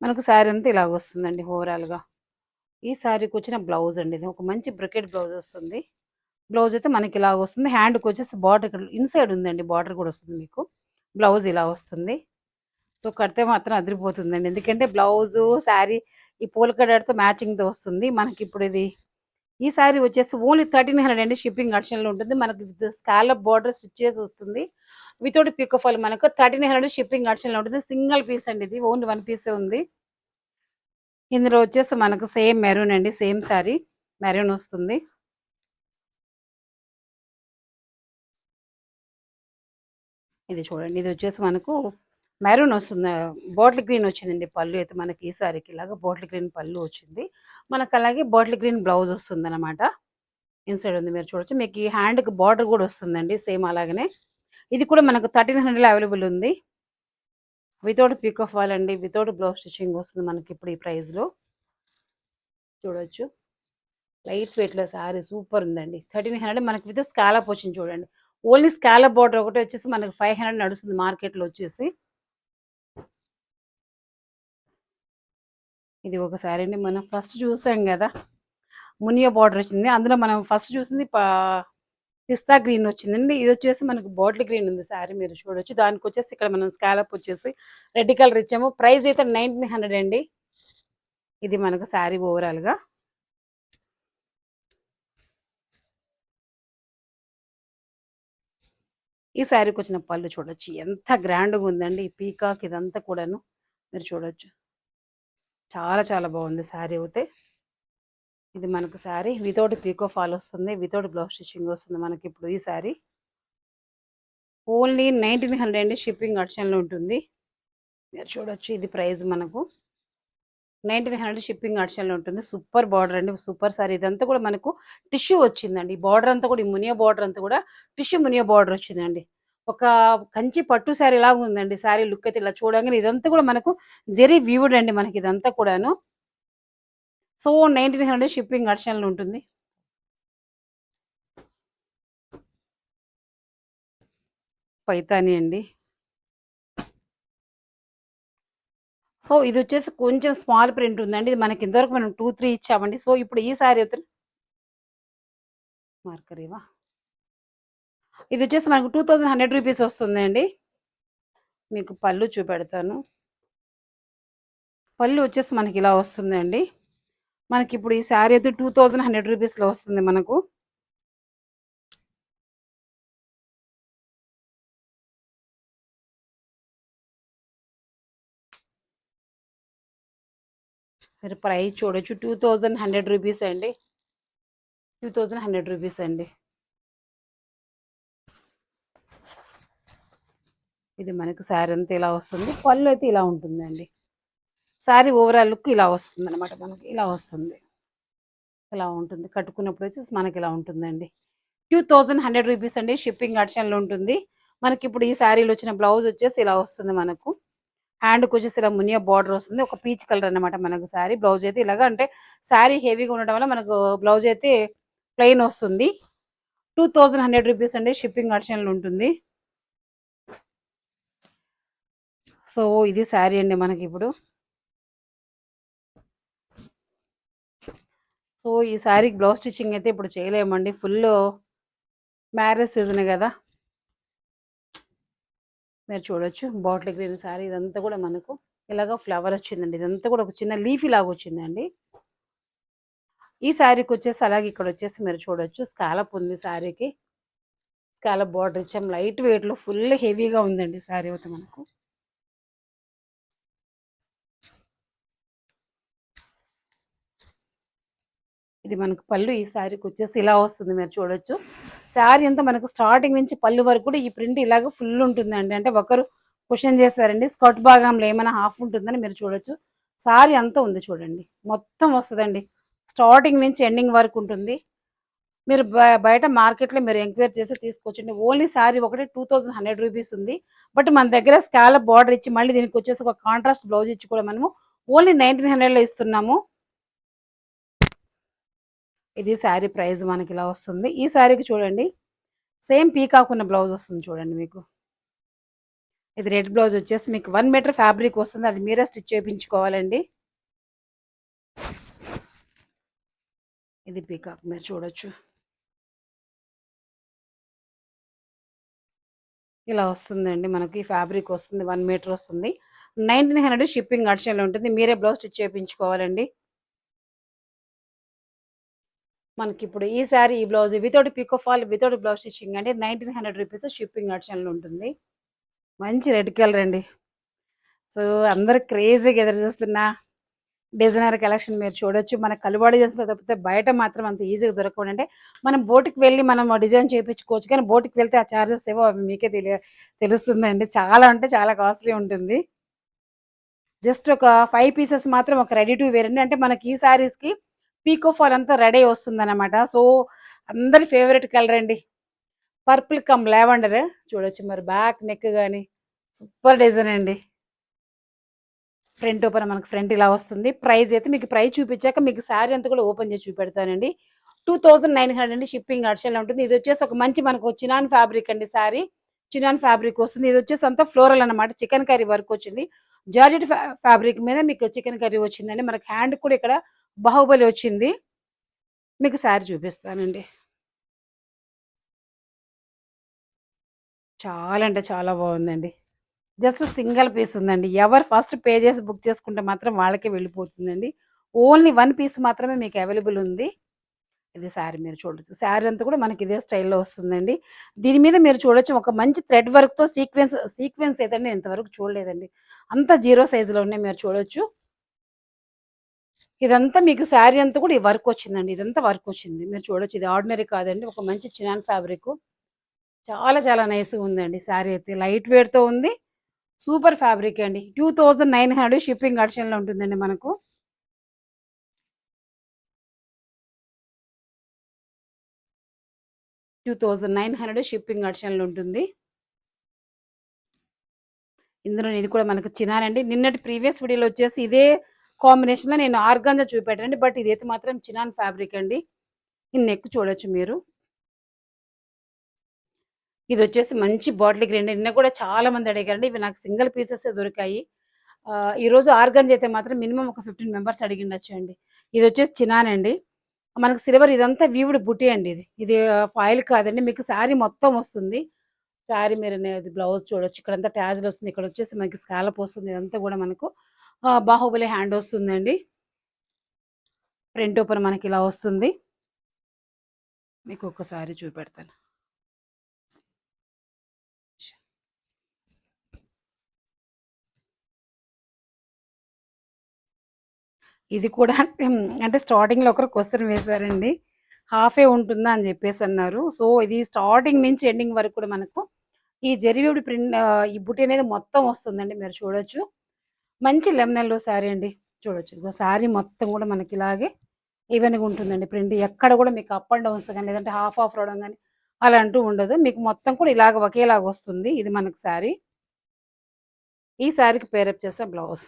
మనకు శారీ అంతా ఇలాగ వస్తుందండి ఓవరాల్గా. ఈ శారీకి వచ్చిన బ్లౌజ్ అండి, ఇది ఒక మంచి బ్రొకెట్ బ్లౌజ్ వస్తుంది. బ్లౌజ్ అయితే మనకి ఇలాగ వస్తుంది. హ్యాండ్కి వచ్చేసి బార్డర్ ఇక్కడ ఇన్సైడ్ ఉందండి, బార్డర్ కూడా వస్తుంది మీకు. బ్లౌజ్ ఇలా వస్తుంది. సో కడితే మాత్రం అదిరిపోతుందండి, ఎందుకంటే బ్లౌజు శారీ ఈ పోల్కడాతో మ్యాచింగ్తో వస్తుంది మనకి. ఇప్పుడు ఇది ఈ శారీ వచ్చేసి ఓన్లీ 1300 అండి, షిప్పింగ్ ఆప్షన్లో ఉంటుంది మనకి. స్కాలప్ బార్డర్ స్టిచ్ చేసి వస్తుంది వితౌట్ పిక్ ఆఫ్ ఆల్, మనకు 1300 షిప్పింగ్ ఆప్షన్లో ఉంటుంది. సింగిల్ పీస్ అండి, ఇది ఓన్లీ 1 పీసే ఉంది. ఇందులో వచ్చేసి మనకు సేమ్ మెరూన్ అండి, సేమ్ శారీ మెరూన్ వస్తుంది. ఇది చూడండి, ఇది వచ్చేసి మనకు మెరూన్ వస్తుంది, బాటిల్ గ్రీన్ వచ్చిందండి పళ్ళు అయితే మనకి. ఈ సారీకి ఇలాగా బాటిల్ గ్రీన్ పళ్ళు వచ్చింది మనకు, అలాగే బాటిల్ గ్రీన్ బ్లౌజ్ వస్తుంది అనమాట. ఇన్సైడ్ ఉంది మీరు చూడొచ్చు. మీకు ఈ హ్యాండ్కి బార్డర్ కూడా వస్తుందండి సేమ్ అలాగనే. ఇది కూడా మనకు 1300 అవైలబుల్ ఉంది, వితౌట్ పిక్ ఆఫ్ వాల్ అండి, వితౌట్ బ్లౌజ్ స్టిచ్చింగ్ వస్తుంది మనకి ఇప్పుడు ఈ ప్రైస్లో. చూడొచ్చు లైట్ వెయిట్లో శారీ సూపర్ ఉందండి. 1300 మనకి విత్ స్కాలప్ వచ్చింది చూడండి. ఓన్లీ స్కాలప్ బార్డర్ ఒకటి వచ్చేసి మనకి 500 నడుస్తుంది మార్కెట్లో వచ్చేసి. ఇది ఒక శారీ అండి, మనం ఫస్ట్ చూసాం కదా మునియా బార్డర్ వచ్చింది, అందులో మనం ఫస్ట్ చూసింది పిస్తా గ్రీన్ వచ్చిందండి. ఇది వచ్చేసి మనకు బాటిల్ గ్రీన్ ఉంది శారీ మీరు చూడొచ్చు. దానికి వచ్చేసి ఇక్కడ మనం స్కాలప్ వచ్చేసి రెడ్ కలర్ ఇచ్చాము. ప్రైస్ అయితే 1900 అండి. ఇది మనకు శారీ ఓవరాల్గా. ఈ శారీకి వచ్చిన పళ్ళు చూడొచ్చు ఎంత గ్రాండ్గా ఉందండి, ఈ పీకాక్ ఇదంతా కూడాను మీరు చూడొచ్చు. చాలా చాలా బాగుంది శారీ అయితే. ఇది మనకు శారీ వితౌట్ పీకో ఫాల్ వస్తుంది, వితౌట్ బ్లౌజ్ స్టిచ్చింగ్ వస్తుంది మనకి ఇప్పుడు ఈ శారీ. ఓన్లీ 1900 అండి, షిప్పింగ్ ఆప్షన్లో ఉంటుంది మీరు చూడొచ్చు. ఇది ప్రైస్ మనకు 1900 షిప్పింగ్ ఆప్షన్లో ఉంటుంది. సూపర్ బార్డర్ అండి, సూపర్ శారీ. ఇదంతా కూడా మనకు టిష్యూ వచ్చిందండి, ఈ బార్డర్ అంతా కూడా, ఈ మునియా బార్డర్ అంతా కూడా టిష్యూ మునియా బార్డర్ వచ్చిందండి. ఒక కంచి పట్టు శారీ లాగా ఉందండి శారీ లుక్ అయితే. ఇలా చూడగానే ఇదంతా కూడా మనకు జెరీ వీవుడ్ అండి మనకి ఇదంతా కూడాను. సో 1900 షిప్పింగ్ ఆప్షన్లో ఉంటుంది. పైతాని అండి. సో ఇది వచ్చేసి కొంచెం స్మాల్ ప్రింట్ ఉందండి, ఇది మనకి ఇంతవరకు మనం 2-3 ఇచ్చామండి. సో ఇప్పుడు ఈ శారీ అయితే మార్కర్ ఇవా, ఇది వచ్చేసి మనకు 2100 రూపీస్ వస్తుందండి. మీకు పళ్ళు చూపెడతాను. పళ్ళు వచ్చేసి మనకి ఇలా వస్తుందండి మనకి. ఇప్పుడు ఈ శారీ అయితే 2100 రూపీస్లో వస్తుంది మనకు. మీరు ప్రైస్ చూడొచ్చు, 2100 రూపీస్ అండి, 2100 రూపీస్ అండి. ఇది మనకు శారీ అంతా ఇలా వస్తుంది, పళ్ళు అయితే ఇలా ఉంటుందండి. శారీ ఓవరాల్ లుక్ ఇలా వస్తుంది అనమాట మనకి, ఇలా వస్తుంది, ఇలా ఉంటుంది. కట్టుకున్నప్పుడు వచ్చేసి మనకి ఇలా ఉంటుందండి. 2100 రూపీస్ అండి, షిప్పింగ్ ఆప్షన్లో ఉంటుంది మనకి. ఇప్పుడు ఈ శారీలో వచ్చిన బ్లౌజ్ వచ్చేసి ఇలా వస్తుంది మనకు. హ్యాండ్కి వచ్చేసి ఇలా మునియా బార్డర్ వస్తుంది, ఒక పీచ్ కలర్ అనమాట మనకు శారీ. బ్లౌజ్ అయితే ఇలాగా, అంటే శారీ హెవీగా ఉండడం వల్ల మనకు బ్లౌజ్ అయితే ప్లెయిన్ వస్తుంది. 2100 రూపీస్ అండి, షిప్పింగ్ ఆప్షన్లో ఉంటుంది. సో ఇది శారీ అండి మనకి ఇప్పుడు. సో ఈ శారీకి బ్లౌజ్ స్టిచ్చింగ్ అయితే ఇప్పుడు చేయలేమండి, ఫుల్ మ్యారేజ్ సీజన్ కదా. మీరు చూడొచ్చు బాటిల్ గ్రీన్ శారీ, ఇదంతా కూడా మనకు ఇలాగ ఫ్లవర్ వచ్చిందండి, ఇదంతా కూడా ఒక చిన్న లీఫీ లాగా వచ్చిందండి. ఈ శారీకి వచ్చేసి అలాగే ఇక్కడ వచ్చేసి మీరు చూడొచ్చు స్కాలప్ ఉంది శారీకి, స్కాలప్ బార్డర్ ఇచ్చాం. లైట్ వెయిట్లో ఫుల్ హెవీగా ఉందండి శారీ అయితే మనకు. ఇది మనకు పళ్ళు ఈ శారీకి వచ్చేసి ఇలా వస్తుంది మీరు చూడొచ్చు. శారీ అంతా మనకు స్టార్టింగ్ నుంచి పళ్ళు వరకు కూడా ఈ ప్రింట్ ఇలాగ ఫుల్ ఉంటుందండి. అంటే ఒకరు క్వశ్చన్ చేశారండి స్కర్ట్ భాగంలో ఏమైనా హాఫ్ ఉంటుందని, మీరు చూడొచ్చు శారీ అంతా ఉంది చూడండి, మొత్తం వస్తుందండి, స్టార్టింగ్ నుంచి ఎండింగ్ వరకు ఉంటుంది. మీరు బయట మార్కెట్లో మీరు ఎంక్వైరీ చేసి తీసుకోవచ్చండి. ఓన్లీ శారీ ఒకటి 2100 రూపీస్ ఉంది. బట్ మన దగ్గర స్కాలప్ బార్డర్ ఇచ్చి మళ్ళీ దీనికి వచ్చేసి ఒక కాంట్రాస్ట్ బ్లౌజ్ ఇచ్చి కూడా మనము ఓన్లీ 1900లో ఇస్తున్నాము. ఇది శారీ ప్రైస్ మనకి ఇలా వస్తుంది. ఈ శారీకి చూడండి సేమ్ పీకాక్ ఉన్న బ్లౌజ్ వస్తుంది చూడండి మీకు. ఇది రెడ్ బ్లౌజ్ వచ్చేసి మీకు 1 మీటర్ ఫ్యాబ్రిక్ వస్తుంది, అది మీరే స్టిచ్ చేయించుకోవాలండి. ఇది పీకాక్ మీరు చూడొచ్చు. ఇలా వస్తుందండి మనకి ఫ్యాబ్రిక్ వస్తుంది. 1 మీటర్ వస్తుంది. 1900 షిప్పింగ్ ఆప్షన్‌లో ఉంటుంది. మీరే బ్లౌజ్ స్టిచ్ చేపించుకోవాలండి. మనకిప్పుడు ఈ సారీ, ఈ blouse without pico fall, without blouse stitching అంటే ₹1900 షిప్పింగ్ ఆప్షన్‌లో ఉంటుంది. మంచి రెడ్ కలర్ అండి. సో, అందరూ క్రేజీగా ఎదురు చూస్తున్న డిజైనర్ కలెక్షన్ మీరు చూడొచ్చు. మన కలువాడి డిజైన్స్‌లో తప్పితే బయట మాత్రం అంత ఈజీగా దొరకవండి. అంటే మనం బోటికి వెళ్ళి మనం డిజైన్ చేపించుకోవచ్చు. కానీ బోటికి వెళ్తే ఆ చార్జెస్ ఏవో అవి మీకే తెలుస్తుందండి. చాలా అంటే చాలా కాస్ట్లీ ఉంటుంది. జస్ట్ ఒక 5 పీసెస్ మాత్రం ఒక రెడీ టు వేర్ అండి. అంటే మనకి ఈ సారీస్‌కి పీకో ఫాల్ అంతా రెడీ వస్తుందన్నమాట. సో, అందరి ఫేవరెట్ కలర్ అండి. పర్పుల్ కమ్ లావెండర్ చూడొచ్చు. మరి బ్యాక్ నెక్ గాని సూపర్ డిజైన్ అండి. ఫ్రంట్ ఓపెన్ మనకి ఫ్రంట్ ఇలా వస్తుంది. ప్రైస్ అయితే మీకు ప్రైస్ చూపించాక మీకు సారీ అంతా కూడా ఓపెన్ చేసి చూపెడతానండి. 2900 అండి షిప్పింగ్ ఆప్షన్‌లో ఉంటుంది. ఇది వచ్చేసి ఒక మంచి మనకు చినాన్ ఫ్యాబ్రిక్ అండి సారీ. చినాన్ ఫ్యాబ్రిక్ వస్తుంది. ఇది వచ్చేసి అంతా ఫ్లోరల్ అన్నమాట. చికెన్ కర్రీ వర్క్ వచ్చింది. జార్జెట్ ఫ్యాబ్రిక్ మీద మీకు చికెన్ కర్రీ వచ్చిందండి. మనకి హ్యాండ్ కూడా ఇక్కడ బాహుబలి వచ్చింది. మీకు సారీ చూపిస్తానండి. చాలా అంటే చాలా బాగుందండి. జస్ట్ సింగిల్ పీస్ ఉందండి. ఎవరు ఫస్ట్ పే చేసి బుక్ చేసుకుంటే మాత్రం వాళ్ళకే వెళ్ళిపోతుందండి. ఓన్లీ 1 పీస్ మాత్రమే మీకు అవైలబుల్ ఉంది. ఇది శారీ మీరు చూడొచ్చు. శారీ అంతా కూడా మనకి ఇదే స్టైల్‌లో వస్తుందండి. దీని మీద మీరు చూడొచ్చు ఒక మంచి థ్రెడ్ వర్క్‌తో సీక్వెన్స్ అయితే నేను ఇంతవరకు చూడలేదండి. అంతా జీరో సైజ్‌లో ఉన్నాయి మీరు చూడొచ్చు. ఇదంతా మీకు శారీ అంతా కూడా ఈ వర్క్ వచ్చిందండి. ఇదంతా వర్క్ వచ్చింది. మీరు చూడొచ్చు. ఇది ఆర్డినరీ కాదండి. ఒక మంచి చినాన్ ఫ్యాబ్రిక్. చాలా చాలా నైస్‌గా ఉందండి శారీ అయితే. లైట్ వెయిట్‌తో ఉంది. సూపర్ ఫ్యాబ్రిక్ అండి. 2900 షిప్పింగ్ ఆప్షన్‌లో ఉంటుందండి మనకు. 2900 షిప్పింగ్ ఆప్షన్‌లో ఉంటుంది. ఇందులో ఇది కూడా మనకు చినాన్ అండి. నిన్నటి ప్రీవియస్ వీడియోలో వచ్చేసి ఇదే కాంబినేషన్‌లో నేను ఆర్గాంజా చూపెట్టానండి. బట్ ఇదైతే మాత్రం చినాన్ ఫ్యాబ్రిక్ అండి. ఈ నెక్ చూడొచ్చు మీరు. ఇది వచ్చేసి మంచి బాటిల్ గ్రీన్. నిన్న కూడా చాలా మంది అడిగారండి. ఇవి నాకు సింగిల్ పీసెసే దొరికాయి. ఈరోజు ఆర్గాంజా అయితే మాత్రం మినిమమ్ ఒక 15 మెంబర్స్ అడిగిండొచ్చండి. ఇది వచ్చేసి చినాన్ అండి. మనకు సిల్వర్ ఇదంతా వీవ్డ్ బుటీ అండి ఇది. ఇది ఫాయిల్ కాదండి. మీకు శారీ మొత్తం వస్తుంది. శారీ మీరు బ్లౌజ్ చూడొచ్చు. ఇక్కడంతా ట్యాజిల్ వస్తుంది. ఇక్కడ వచ్చేసి మనకి స్కాలప్ వస్తుంది. ఇదంతా కూడా మనకు బాహుబలి హ్యాండ్ వస్తుందండి. ఫ్రంట్ ఓపెన్ మనకి ఇలా వస్తుంది. మీకు ఒక్కసారి చూపెడతాను. ఇది కూడా అంటే స్టార్టింగ్‌లో ఒకరు క్వెషన్ వేశారండి. హాఫే ఉంటుందా అని చెప్పేసి అన్నారు. సో, ఇది స్టార్టింగ్ నుంచి ఎండింగ్ వరకు కూడా మనకు ఈ జెరీ ఈ బుటీ అనేది మొత్తం వస్తుందండి. మీరు చూడొచ్చు. మంచి లెమన్ యెల్లో శారీ అండి. చూడొచ్చు. ఇదిగో శారీ మొత్తం కూడా మనకి ఇలాగే ఈవెన్‌గా ఉంటుందండి ప్రింట్. ఎక్కడ కూడా మీకు అప్ అండ్ డౌన్స్ గాని, లేదంటే హాఫ్ ఆఫ్ రావడం గాని అలా అంటూ ఉండదు. మీకు మొత్తం కూడా ఇలాగ ఒకేలాగా వస్తుంది. ఇది మనకి శారీ. ఈ శారీకి పేరప్ చేసే బ్లౌజ్.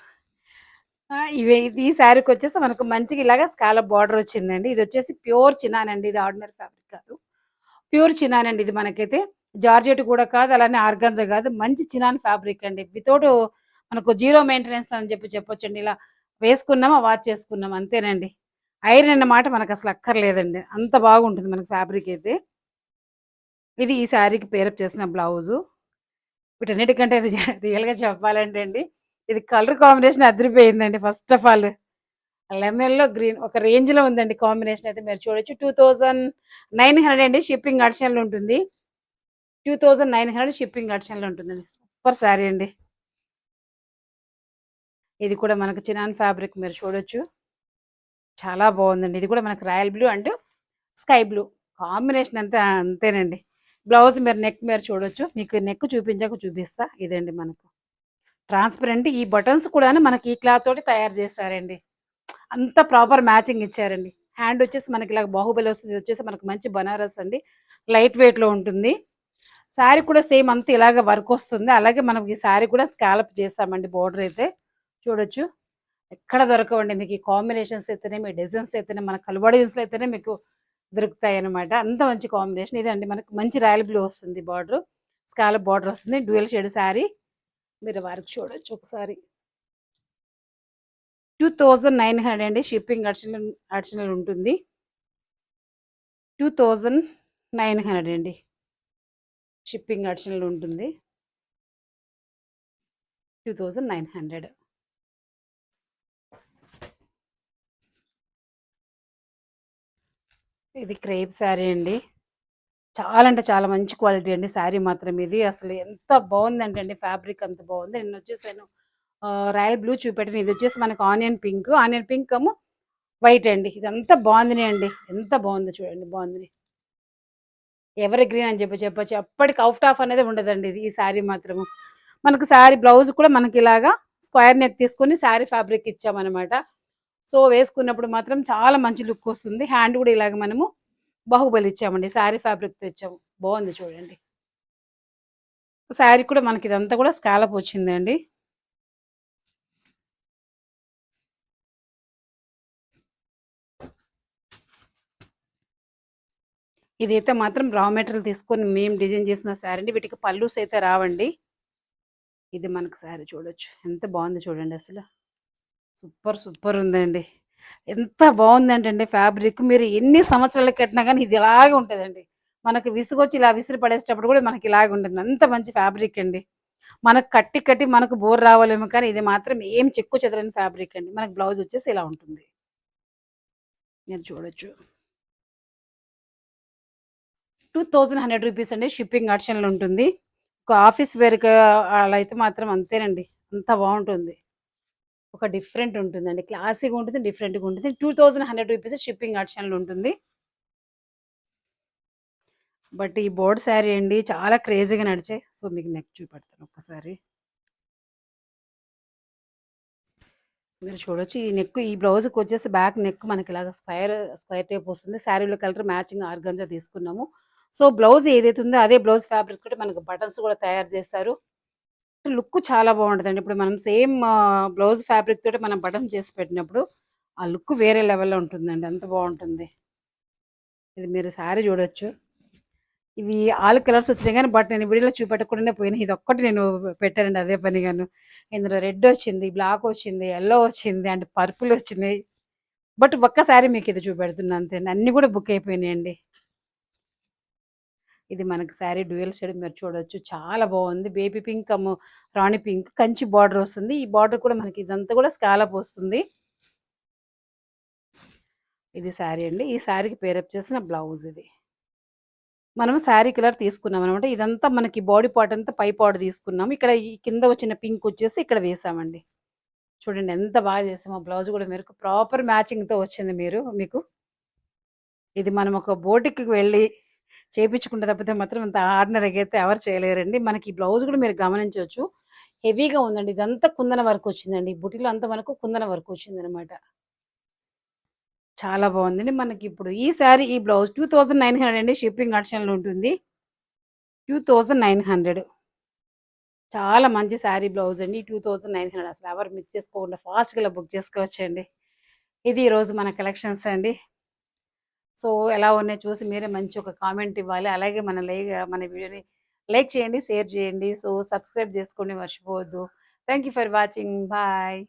ఈ శారీకొచ్చేసి మనకు మంచిగా ఇలాగా స్కాలప్ బార్డర్ వచ్చిందండి. ఇదొచ్చేసి ప్యూర్ చినాన్ అండి. ఇది ఆర్డినరీ ఫ్యాబ్రిక్ కాదు. ప్యూర్ చినాన్ అండి ఇది మనకైతే. జార్జెట్ కూడా కాదు, అలానే ఆర్గాన్జా కాదు. మంచి చినాన్ ఫ్యాబ్రిక్ అండి. వితౌట్ మనకు జీరో మెయింటెనెన్స్ అని చెప్పొచ్చండి. ఇలా వేసుకున్నామా, వాష్ చేసుకున్నాం అంతేనండి. ఐరన్ అన్నమాట మనకసలు అక్కర్లేదండి. అంత బాగుంటుంది మనకి ఫ్యాబ్రిక్ అయితే. ఇది ఈ శారీకి పేరప్ చేసిన బ్లౌజు. వీటన్నిటికంటే రియల్‌గా చెప్పాలంటే అండి, ఇది కలర్ కాంబినేషన్ అదిరిపోయిందండి ఫస్ట్ ఆఫ్ ఆల్. లెమన్‌లో గ్రీన్ ఒక రేంజ్‌లో ఉందండి కాంబినేషన్ అయితే మీరు చూడొచ్చు. 2900 అండి షిప్పింగ్ ఆప్షన్‌లో ఉంటుంది. 2900 షిప్పింగ్ ఆప్షన్‌లో ఉంటుందండి. సూపర్ శారీ అండి. ఇది కూడా మనకు చినాన్ ఫ్యాబ్రిక్ మీరు చూడొచ్చు. చాలా బాగుందండి. ఇది కూడా మనకు royal blue and sky blue combination అంతా అంతేనండి. బ్లౌజ్ మీరు నెక్ మీరు చూడొచ్చు. మీకు నెక్ చూపించాక చూపిస్తా. ఇదండి మనకు. ట్రాన్స్పరెంట్ ఈ బటన్స్ కూడాను మనకి ఈ క్లాత్ తోటి తయారు చేశారండి. అంత ప్రాపర్ మ్యాచింగ్ ఇచ్చారండి. హ్యాండ్ వచ్చేసి మనకి ఇలాగ బాహుబలి వస్తుంది. ఇది వచ్చేసి మనకు మంచి బనారస్ అండి. లైట్ వెయిట్‌లో ఉంటుంది. శారీ కూడా సేమ్ అంతా ఇలాగ వర్క్ వస్తుంది. అలాగే మనం ఈ శారీ కూడా స్కాలప్ చేసామండి బోర్డర్ అయితే. చూడొచ్చు. ఎక్కడ దొరకవండి మీకు ఈ కాంబినేషన్స్ అయితేనే, మీ డిజైన్స్ అయితేనే, మన కలబడి డిజైన్స్ అయితేనే మీకు దొరుకుతాయన్నమాట. అంత మంచి కాంబినేషన్. ఇదండి మనకు మంచి రాయల్ బ్లూ వస్తుంది బార్డర్. స్కాలప్ బార్డర్ వస్తుంది. Dual shade sari. మీరు వర్క్ చూడొచ్చు ఒకసారి. 2900 అండి షిప్పింగ్ అడిషనల్ అడిషనల్ ఉంటుంది. 2900 అండి. షిప్పింగ్ అడిషనల్ ఉంటుంది. 2900. ఇది క్రేప్ శారీ అండి. చాలా అంటే చాలా మంచి క్వాలిటీ అండి శారీ మాత్రం ఇది. అసలు ఎంత బావుందంటే అండి ఫ్యాబ్రిక్ అంత బావుంది. నిన్నొచ్చేసాను రాయల్ బ్లూ చూపెట్టాను. ఇదొచ్చేసి మనకు ఆనియన్ పింక్. ఆనియన్ పింక్ ఏమో వైట్ అండి. ఇదంతా బాందిని అండి. ఎంత బావుందో చూడండి బాందిని. ఎవర్ గ్రీన్ అని చెప్పొచ్చు. ఎప్పటికి ఔట్ ఆఫ్ అనేది ఉండదండి ఇది ఈ శారీ మాత్రము. మనకు శారీ బ్లౌజ్ కూడా మనకిలాగా స్క్వేర్ నెక్ తీసుకొని శారీ ఫ్యాబ్రిక్ ఇచ్చామనమాట. సో, వేసుకున్నప్పుడు మాత్రం చాలా మంచి లుక్ వస్తుంది. హ్యాండ్ కూడా ఇలాగ మనము బాహుబలి ఇచ్చామండి. శారీ ఫ్యాబ్రిక్‌తో ఇచ్చాము. బావుంది చూడండి. శారీ కూడా మనకి ఇదంతా కూడా స్కాలప్ వచ్చిందండి. ఇదైతే మాత్రం రా మెటీరియల్ తీసుకొని మేము డిజైన్ చేసిన శారీ అండి. వీటికి పల్లూస్ అయితే రావండి. ఇది మనకు శారీ చూడొచ్చు. ఎంత బావుందో చూడండి అసలు. సూపర్ ఉందండి. ఎంత బావుందంటే అండి ఫ్యాబ్రిక్ మీరు ఎన్ని సంవత్సరాలకి కట్టినా గానీ ఇది ఇలాగే ఉంటదండి. మనకు విసుగొచ్చి ఇలా విసిరి పడేసేటప్పుడు కూడా మనకి ఇలాగే ఉంటుంది. అంత మంచి ఫ్యాబ్రిక్ అండి. మనకు కట్టి మనకు బోర్ రావాలేమో కానీ ఇది మాత్రం ఏం చెక్కు చెదరని ఫ్యాబ్రిక్ అండి. మనకు బ్లౌజ్ వచ్చేసి ఇలా ఉంటుంది. మీరు చూడొచ్చు. 2100 రూపీస్ అండి. షిప్పింగ్ ఆప్షన్‌లో ఉంటుంది. ఒక ఆఫీస్ వేర్‌గా అలా అయితే మాత్రం అంతేనండి. అంత బావుంటుంది. ఒక డిఫరెంట్ ఉంటుందండి. క్లాసీగా ఉంటుంది. డిఫరెంట్‌గా ఉంటుంది. 2100 రూపీస్ షిప్పింగ్ ఆప్షన్‌లో ఉంటుంది. బట్ ఈ బోర్డ్ శారీ అండి చాలా క్రేజీగా నడిచాయి. సో, మీకు నెక్ చూపెడతాను ఒక్కసారి. మీరు చూడొచ్చు. ఈ నెక్ ఈ బ్లౌజ్‌కొచ్చేసి బ్యాక్ నెక్ మనకిలాగా స్క్వేర్ టైప్ వస్తుంది. శారీలో కలర్ మ్యాచింగ్ ఆర్గాన్జా తీసుకున్నాము. సో, బ్లౌజ్ ఏదైతే ఉందో అదే బ్లౌజ్ ఫ్యాబ్రిక్ తోటి మనకు బటన్స్ కూడా తయారు చేశారు. లుక్ చాలా బావుంటదండి. ఇప్పుడు మనం సేమ్ బ్లౌజ్ ఫ్యాబ్రిక్ తోటి మనం బటన్స్ చేసి పెట్టినప్పుడు ఆ లుక్ వేరే లెవెల్‌లో ఉంటుందండి. అంత బావుంటుంది. ఇది మీరు శారీ చూడొచ్చు. ఇవి ఆల్ కలర్స్ వచ్చినాయి గానీ, బట్ నేను వీడియోలో చూపెట్టకుండానే పోయినాయి. ఇదొక్కటి నేను పెట్టానండి అదే పనిగాను. ఇందులో రెడ్ వచ్చింది, బ్లాక్ వచ్చింది, యెల్లో వచ్చింది అండ్ పర్పుల్ వచ్చినాయి. బట్ ఒక్క శారీ మీకిది చూపెడుతున్నా అంతే. అన్నీ కూడా బుక్ అయిపోయినాయండి. ఇది మనకి శారీ డ్యూయల్ షేడ్ మీరు చూడొచ్చు. చాలా బావుంది. బేబీ పింక్ రాణి పింక్ కంచి బార్డర్ వస్తుంది. ఈ బార్డర్ కూడా మనకి ఇదంతా కూడా స్కాలప్ వస్తుంది. ఇది శారీ అండి. ఈ శారీకి పేరప్ చేసిన బ్లౌజ్ ఇది. మనం శారీ కలర్ తీసుకున్నామనమాట. ఇదంతా మనకి బాడీ పార్ట్ అంతా పై పార్ట్ తీసుకున్నాము. ఇక్కడ ఈ కింద వచ్చిన పింక్ వచ్చేసి ఇక్కడ వేసామండి. చూడండి ఎంత బాగా చేసామో బ్లౌజ్ కూడా మీరు ప్రాపర్ మ్యాచింగ్‌తో వచ్చింది మీకు. ఇది మనం ఒక బోటిక్‌కి వెళ్ళి చేపించుకుంటే తప్పితే మాత్రం అంత ఆర్డినరీగా అయితే ఎవరు చేయలేరండి. మనకి ఈ బ్లౌజ్ కూడా మీరు గమనించొచ్చు. హెవీగా ఉందండి. ఇదంతా కుందన వర్క్ వచ్చిందండి. బుటీలో అంతా మనకు కుందన వర్క్ వచ్చిందనమాట. చాలా బావుందండి. మనకిప్పుడు ఈ శారీ ఈ బ్లౌజ్ 2900 అండి. షిప్పింగ్ ఆప్షన్‌లో ఉంటుంది. 2900 చాలా మంచి శారీ బ్లౌజ్ అండి. 2900 అసలు ఎవరు మిస్ చేసుకోకుండా ఫాస్ట్‌గా ఇలా బుక్ చేసుకోవచ్చండి. ఇది ఈరోజు మన కలెక్షన్స్ అండి. సో, ఎలా ఉన్నాయో చూసి మీరే మంచి ఒక కామెంట్ ఇవ్వాలి. అలాగే మన వీడియోని లైక్ చేయండి, షేర్ చేయండి. సో, సబ్స్క్రైబ్ చేసుకోండి మర్చిపోవద్దు. Thank you for watching. Bye.